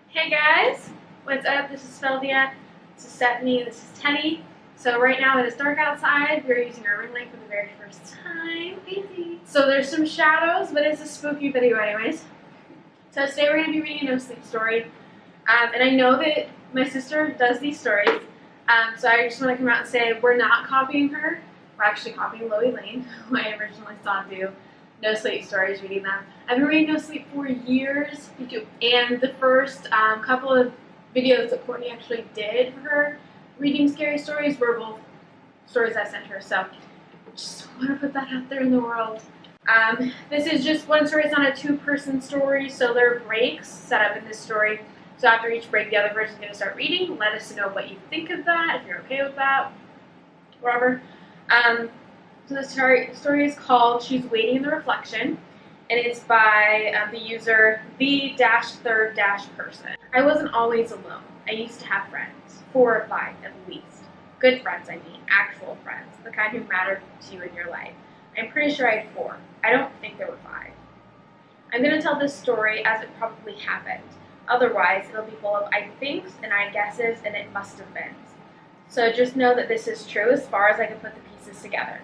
Hey guys, what's up? This is Feldia, this is Stephanie, this is Teddy. So right now it is dark outside. We're using our ring light for the very first time. Easy. So there's some shadows, but it's a spooky video anyways. So today we're going to be reading a no-sleep story. And I know that my sister does these stories, so I just want to come out and say we're not copying her. We're actually copying Loie Lane, who I originally saw do no sleep stories, reading them. I've been reading no sleep for years, and the first couple of videos that Courtney actually did for her reading scary stories were both stories I sent her, so just want to put that out there in the world. This is just one story. It's not a two-person story, so there are breaks set up in this story. So after each break, the other person is going to start reading. Let us know what you think of that, if you're okay with that, whatever. So the story is called She's Waiting in the Reflection, and it's by the user the-third-person. I wasn't always alone. I used to have friends, 4 or 5 at least. Good friends, I mean, actual friends, the kind who mattered to you in your life. I'm pretty sure I had 4. I don't think there were 5. I'm going to tell this story as it probably happened. Otherwise, it'll be full of I thinks and I guesses and it must have been. So just know that this is true as far as I can put the pieces together.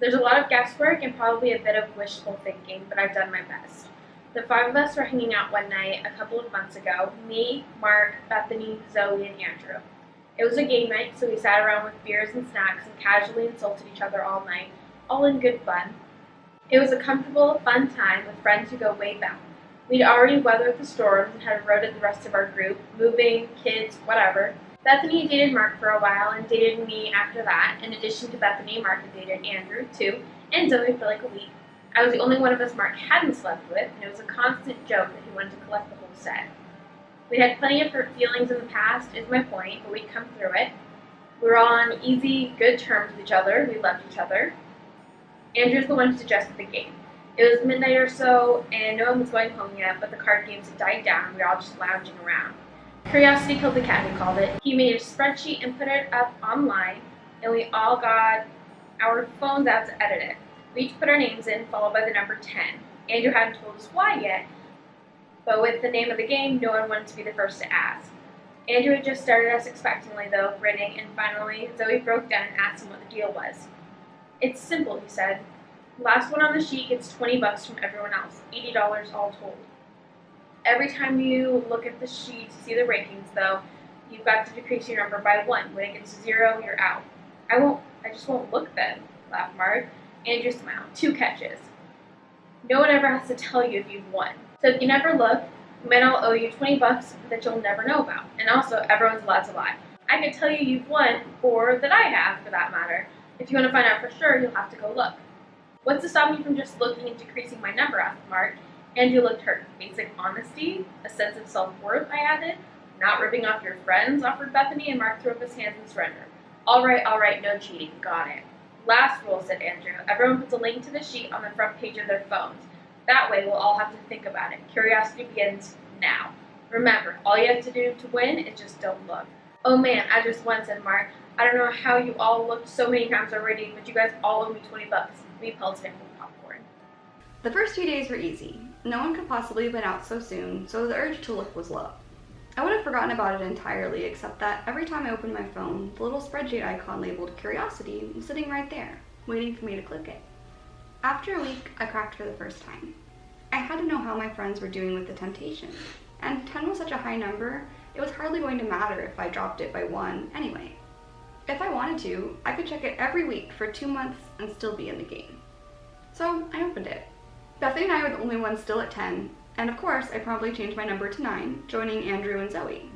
There's a lot of guesswork and probably a bit of wishful thinking, but I've done my best. The 5 of us were hanging out one night a couple of months ago. Me, Mark, Bethany, Zoe, and Andrew. It was a game night, so we sat around with beers and snacks and casually insulted each other all night, all in good fun. It was a comfortable, fun time with friends who go way back. We'd already weathered the storms and had eroded the rest of our group, moving, kids, whatever. Bethany dated Mark for a while and dated me after that. In addition to Bethany, Mark had dated Andrew too, and Zoe for like a week. I was the only one of us Mark hadn't slept with, and it was a constant joke that he wanted to collect the whole set. We'd had plenty of hurt feelings in the past, is my point, but we'd come through it. We were all on easy, good terms with each other. We loved each other. Andrew's the one who suggested the game. It was midnight or so, and no one was going home yet, but the card games had died down, and we were all just lounging around. Curiosity killed the cat, he called it. He made a spreadsheet and put it up online, and we all got our phones out to edit it. We each put our names in, followed by the number 10. Andrew hadn't told us why yet, but with the name of the game, no one wanted to be the first to ask. Andrew had just started us expectantly, though, grinning, and finally Zoe broke down and asked him what the deal was. It's simple, he said. Last one on the sheet gets $20 from everyone else, $80 all told. Every time you look at the sheet to see the rankings, though, you've got to decrease your number by 1. When it gets to 0, you're out. I just won't look then, laughed Mark. Andrew smiled. 2 catches. No one ever has to tell you if you've won. So if you never look, we might all owe you $20 that you'll never know about. And also, everyone's allowed to lie. I could tell you you've won, or that I have, for that matter. If you want to find out for sure, you'll have to go look. What's to stop me from just looking and decreasing my number, asked Mark. Andrew looked hurt. Basic honesty, a sense of self-worth, I added. Not ripping off your friends, offered Bethany, and Mark threw up his hands in surrender. All right, no cheating. Got it. Last rule, said Andrew. Everyone puts a link to the sheet on the front page of their phones. That way, we'll all have to think about it. Curiosity begins now. Remember, all you have to do to win is just don't look. Oh man, I just won, said Mark. I don't know how you all looked so many times already, but you guys all owe me $20. We pelted him with popcorn. The first few days were easy. No one could possibly have been out so soon, so the urge to look was low. I would have forgotten about it entirely, except that every time I opened my phone, the little spreadsheet icon labeled Curiosity was sitting right there, waiting for me to click it. After a week, I cracked for the first time. I had to know how my friends were doing with the temptation, and 10 was such a high number, it was hardly going to matter if I dropped it by 1 anyway. If I wanted to, I could check it every week for 2 months and still be in the game. So I opened it. Bethany and I were the only ones still at 10, and of course I promptly changed my number to 9, joining Andrew and Zoe.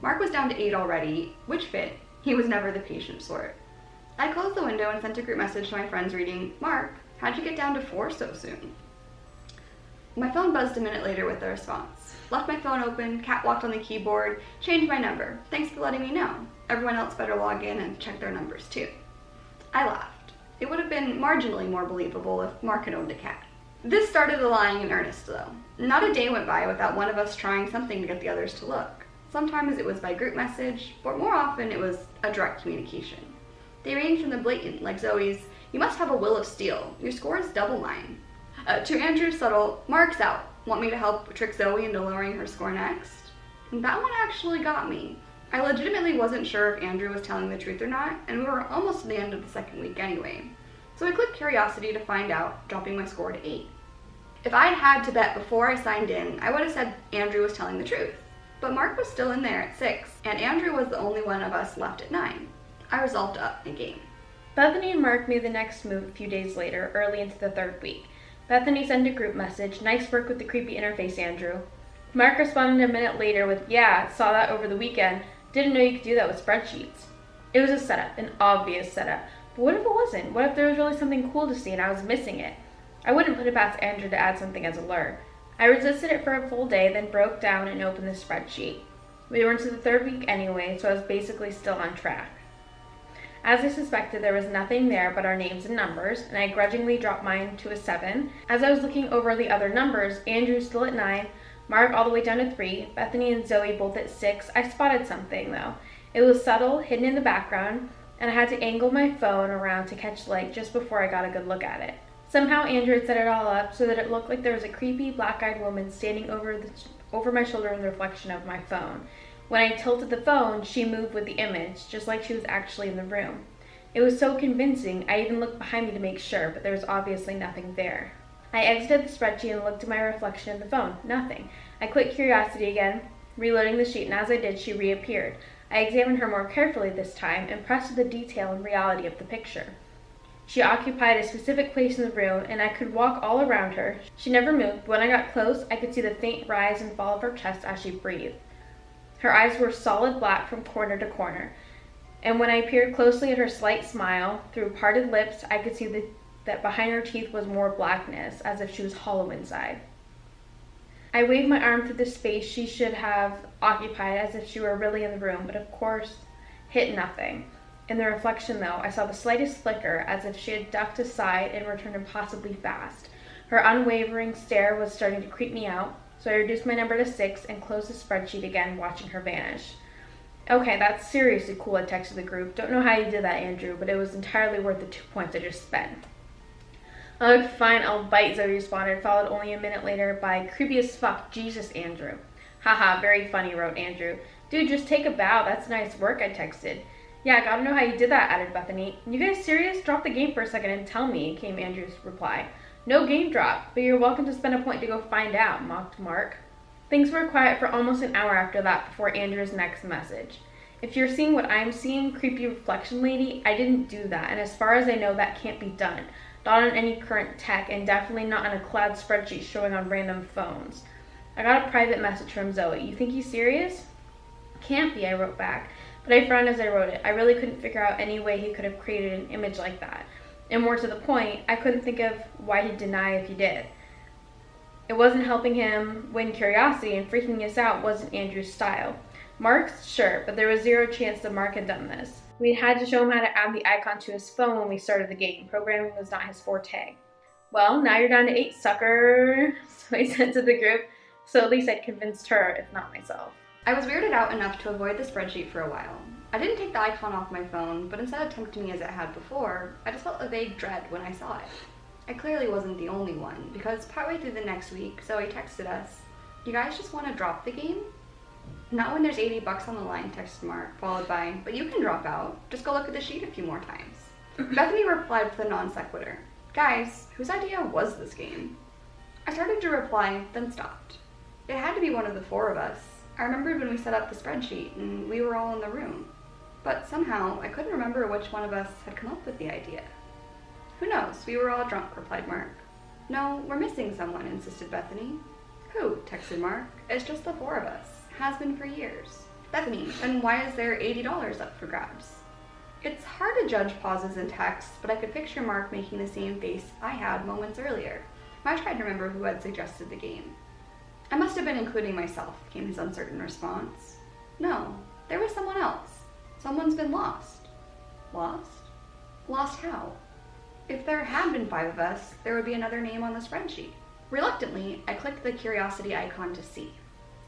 Mark was down to 8 already, which fit. He was never the patient sort. I closed the window and sent a group message to my friends reading, Mark, how'd you get down to 4 so soon? My phone buzzed a minute later with a response. Left my phone open, catwalked on the keyboard, changed my number. Thanks for letting me know. Everyone else better log in and check their numbers too. I laughed. It would have been marginally more believable if Mark had owned a cat. This started the lying in earnest, though. Not a day went by without one of us trying something to get the others to look. Sometimes it was by group message, but more often it was a direct communication. They ranged from the blatant, like Zoe's, "You must have a will of steel. Your score is double mine," to Andrew's subtle, "Mark's out. Want me to help trick Zoe into lowering her score next?" That one actually got me. I legitimately wasn't sure if Andrew was telling the truth or not, and we were almost at the end of the second week anyway. So I clicked curiosity to find out, dropping my score to 8. If I'd had to bet before I signed in, I would have said Andrew was telling the truth. But Mark was still in there at 6, and Andrew was the only one of us left at 9. I resolved to up my game. Bethany and Mark made the next move a few days later, early into the third week. Bethany sent a group message, "Nice work with the creepy interface, Andrew." Mark responded a minute later with, "Yeah, saw that over the weekend. Didn't know you could do that with spreadsheets." It was a setup, an obvious setup. But what if it wasn't? What if there was really something cool to see and I was missing it? I wouldn't put it past Andrew to add something as a lure. I resisted it for a full day, then broke down and opened the spreadsheet. We were into the third week anyway, so I was basically still on track. As I suspected, there was nothing there but our names and numbers, and I grudgingly dropped mine to a 7. As I was looking over the other numbers, Andrew still at 9, Mark all the way down to 3, Bethany and Zoe both at 6, I spotted something though. It was subtle, hidden in the background, and I had to angle my phone around to catch light just before I got a good look at it. Somehow Andrew had set it all up so that it looked like there was a creepy black-eyed woman standing over my shoulder in the reflection of my phone. When I tilted the phone, she moved with the image, just like she was actually in the room. It was so convincing, I even looked behind me to make sure, but there was obviously nothing there. I exited the spreadsheet and looked at my reflection in the phone. Nothing. I clicked curiosity again, reloading the sheet, and as I did, she reappeared. I examined her more carefully this time, impressed with the detail and reality of the picture. She occupied a specific place in the room, and I could walk all around her. She never moved, but when I got close, I could see the faint rise and fall of her chest as she breathed. Her eyes were solid black from corner to corner, and when I peered closely at her slight smile, through parted lips, I could see that behind her teeth was more blackness, as if she was hollow inside. I waved my arm through the space she should have occupied as if she were really in the room, but of course hit nothing. In the reflection, though, I saw the slightest flicker, as if she had ducked aside and returned impossibly fast. Her unwavering stare was starting to creep me out, so I reduced my number to 6 and closed the spreadsheet again, watching her vanish. "Okay, that's seriously cool," I texted the group. "Don't know how you did that, Andrew, but it was entirely worth the 2 points I just spent." "Ugh, fine, I'll bite," Zoe responded, followed only a minute later by, "Creepy as fuck, Jesus, Andrew." "Haha, very funny," wrote Andrew. "Dude, just take a bow, that's nice work," I texted. "Yeah, gotta know how you did that," added Bethany. "You guys serious? Drop the game for a second and tell me," came Andrew's reply. "No game drop, but you're welcome to spend a point to go find out," mocked Mark. Things were quiet for almost an hour after that before Andrew's next message. "If you're seeing what I'm seeing, creepy reflection lady, I didn't do that, and as far as I know, that can't be done. Not on any current tech, and definitely not on a cloud spreadsheet showing on random phones." I got a private message from Zoe. "You think he's serious?" "Can't be," I wrote back, but I frowned as I wrote it. I really couldn't figure out any way he could have created an image like that. And more to the point, I couldn't think of why he'd deny if he did. It wasn't helping him win curiosity, and freaking us out wasn't Andrew's style. Mark's, sure, but there was zero chance that Mark had done this. We'd had to show him how to add the icon to his phone when we started the game. Programming was not his forte. "Well, now you're down to 8, sucker," so I sent to the group, so at least I'd convinced her, if not myself. I was weirded out enough to avoid the spreadsheet for a while. I didn't take the icon off my phone, but instead of tempting me as it had before, I just felt a vague dread when I saw it. I clearly wasn't the only one, because partway through the next week, Zoe texted us, "You guys just want to drop the game?" "Not when there's $80 on the line," texted Mark, followed by, "But you can drop out. Just go look at the sheet a few more times." Bethany replied with a non sequitur. "Guys, whose idea was this game?" I started to reply, then stopped. It had to be one of the 4 of us. I remembered when we set up the spreadsheet and we were all in the room. But somehow, I couldn't remember which one of us had come up with the idea. "Who knows? We were all drunk," replied Mark. "No, we're missing someone," insisted Bethany. "Who?" texted Mark. "It's just the 4 of us. Has been for years." "Bethany, then why is there $80 up for grabs?" It's hard to judge pauses in text, but I could picture Mark making the same face I had moments earlier. I tried to remember who had suggested the game. "I must have been including myself," came his uncertain response. "No, there was someone else. Someone's been lost." "Lost? Lost how?" If there had been 5 of us, there would be another name on the spreadsheet. Reluctantly, I clicked the curiosity icon to see.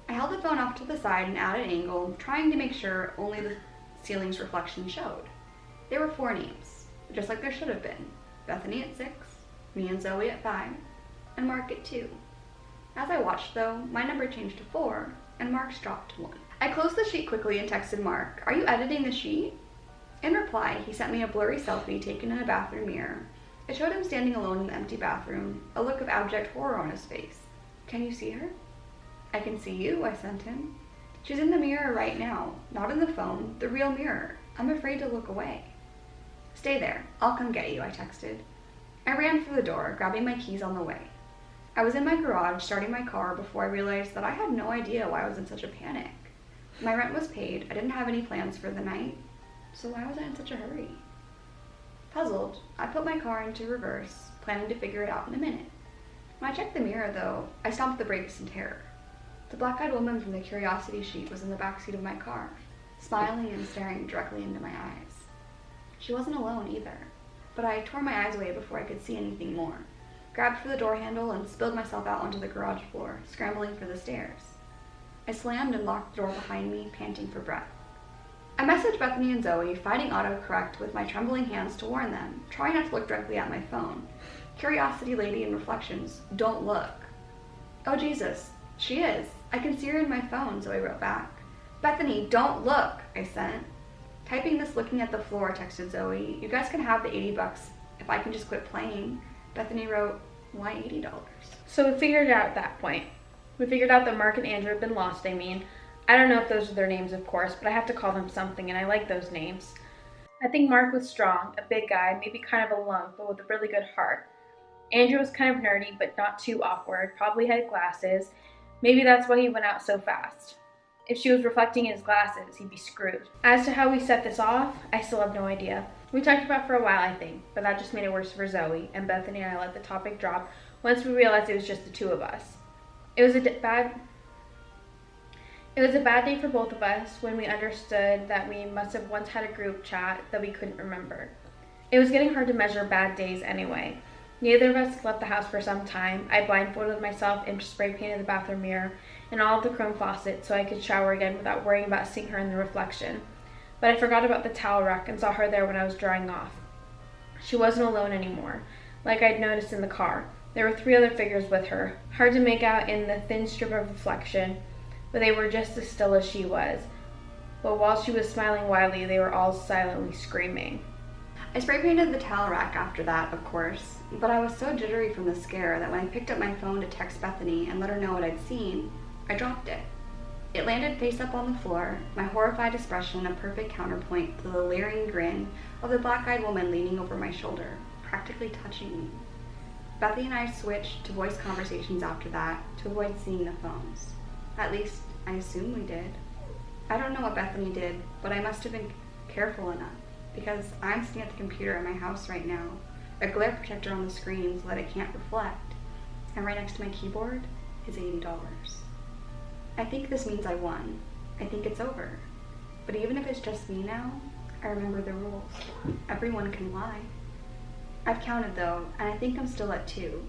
I held the phone off to the side and at an angle, trying to make sure only the ceiling's reflection showed. There were 4 names, just like there should have been. Bethany at 6, me and Zoe at 5, and Mark at 2. As I watched, though, my number changed to 4, and marks dropped to 1. I closed the sheet quickly and texted Mark, "Are you editing the sheet?" In reply, he sent me a blurry selfie taken in a bathroom mirror. It showed him standing alone in the empty bathroom, a look of abject horror on his face. "Can you see her?" "I can see you," I sent him. "She's in the mirror right now, not in the phone, the real mirror. I'm afraid to look away." "Stay there, I'll come get you," I texted. I ran for the door, grabbing my keys on the way. I was in my garage starting my car before I realized that I had no idea why I was in such a panic. My rent was paid, I didn't have any plans for the night, so why was I in such a hurry? Puzzled, I put my car into reverse, planning to figure it out in a minute. When I checked the mirror, though, I stomped the brakes in terror. The black-eyed woman from the curiosity sheet was in the backseat of my car, smiling and staring directly into my eyes. She wasn't alone either, but I tore my eyes away before I could see anything more, grabbed for the door handle, and spilled myself out onto the garage floor, scrambling for the stairs. I slammed and locked the door behind me, panting for breath. I messaged Bethany and Zoe, fighting autocorrect with my trembling hands to warn them, trying not to look directly at my phone. "Curiosity lady in reflections, don't look." "Oh Jesus, she is. I can see her in my phone," Zoe wrote back. "Bethany, don't look," I sent. Typing this looking at the floor, texted Zoe, "You guys can have the $80 if I can just quit playing." Bethany wrote, "Why $80? So we figured it out at that point. We figured out that Mark and Andrew had been lost, I don't know if those are their names, of course, but I have to call them something, and I like those names. I think Mark was strong, a big guy, maybe kind of a lump, but with a really good heart. Andrew was kind of nerdy, but not too awkward, probably had glasses. Maybe that's why he went out so fast. If she was reflecting in his glasses, he'd be screwed. As to how we set this off, I still have no idea. We talked about it for a while, I think, but that just made it worse for Zoe, and Bethany and I let the topic drop once we realized it was just the two of us. It was a bad day for both of us when we understood that we must have once had a group chat that we couldn't remember. It was getting hard to measure bad days anyway. Neither of us left the house for some time. I blindfolded myself and spray painted the bathroom mirror and all of the chrome faucets so I could shower again without worrying about seeing her in the reflection. But I forgot about the towel rack and saw her there when I was drying off. She wasn't alone anymore, like I'd noticed in the car. There were 3 other figures with her, hard to make out in the thin strip of reflection, but they were just as still as she was. But while she was smiling widely, they were all silently screaming. I spray painted the towel rack after that, of course, but I was so jittery from the scare that when I picked up my phone to text Bethany and let her know what I'd seen, I dropped it. It landed face up on the floor, my horrified expression a perfect counterpoint to the leering grin of the black-eyed woman leaning over my shoulder, practically touching me. Bethany and I switched to voice conversations after that to avoid seeing the phones. At least, I assume we did. I don't know what Bethany did, but I must have been careful enough, because I'm sitting at the computer in my house right now, a glare protector on the screen so that it can't reflect, and right next to my keyboard is $80. I think this means I won. I think it's over. But even if it's just me now, I remember the rules. Everyone can lie. I've counted though, and I think I'm still at 2.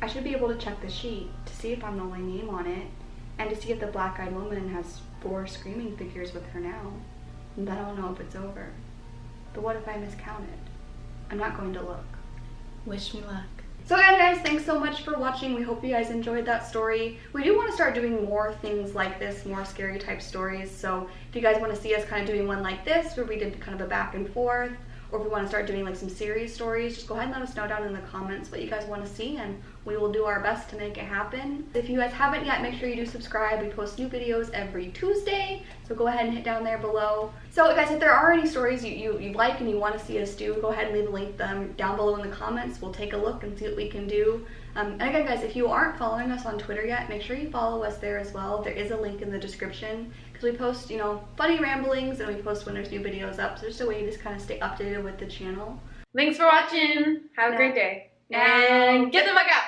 I should be able to check the sheet to see if I'm the only name on it, and to see if the black-eyed woman has 4 screaming figures with her now. And then I'll know if it's over. But what if I miscounted? I'm not going to look. Wish me luck. So again, guys, thanks so much for watching. We hope you guys enjoyed that story. We do want to start doing more things like this, more scary type stories. So if you guys want to see us kind of doing one like this, where we did kind of a back and forth, or if we want to start doing like some serious stories, just go ahead and let us know down in the comments what you guys want to see, and we will do our best to make it happen. If you guys haven't yet, make sure you do subscribe. We post new videos every Tuesday, so go ahead and hit down there below. So guys, if there are any stories you like and you want to see us do, go ahead and leave a link them down below in the comments. We'll take a look and see what we can do. And again, guys, if you aren't following us on Twitter yet, make sure you follow us there as well. There is a link in the description, because we post, you know, funny ramblings, and we post when there's new videos up. So just a way to just kind of stay updated with the channel. Thanks for watching. Have a great day. And get the fuck out.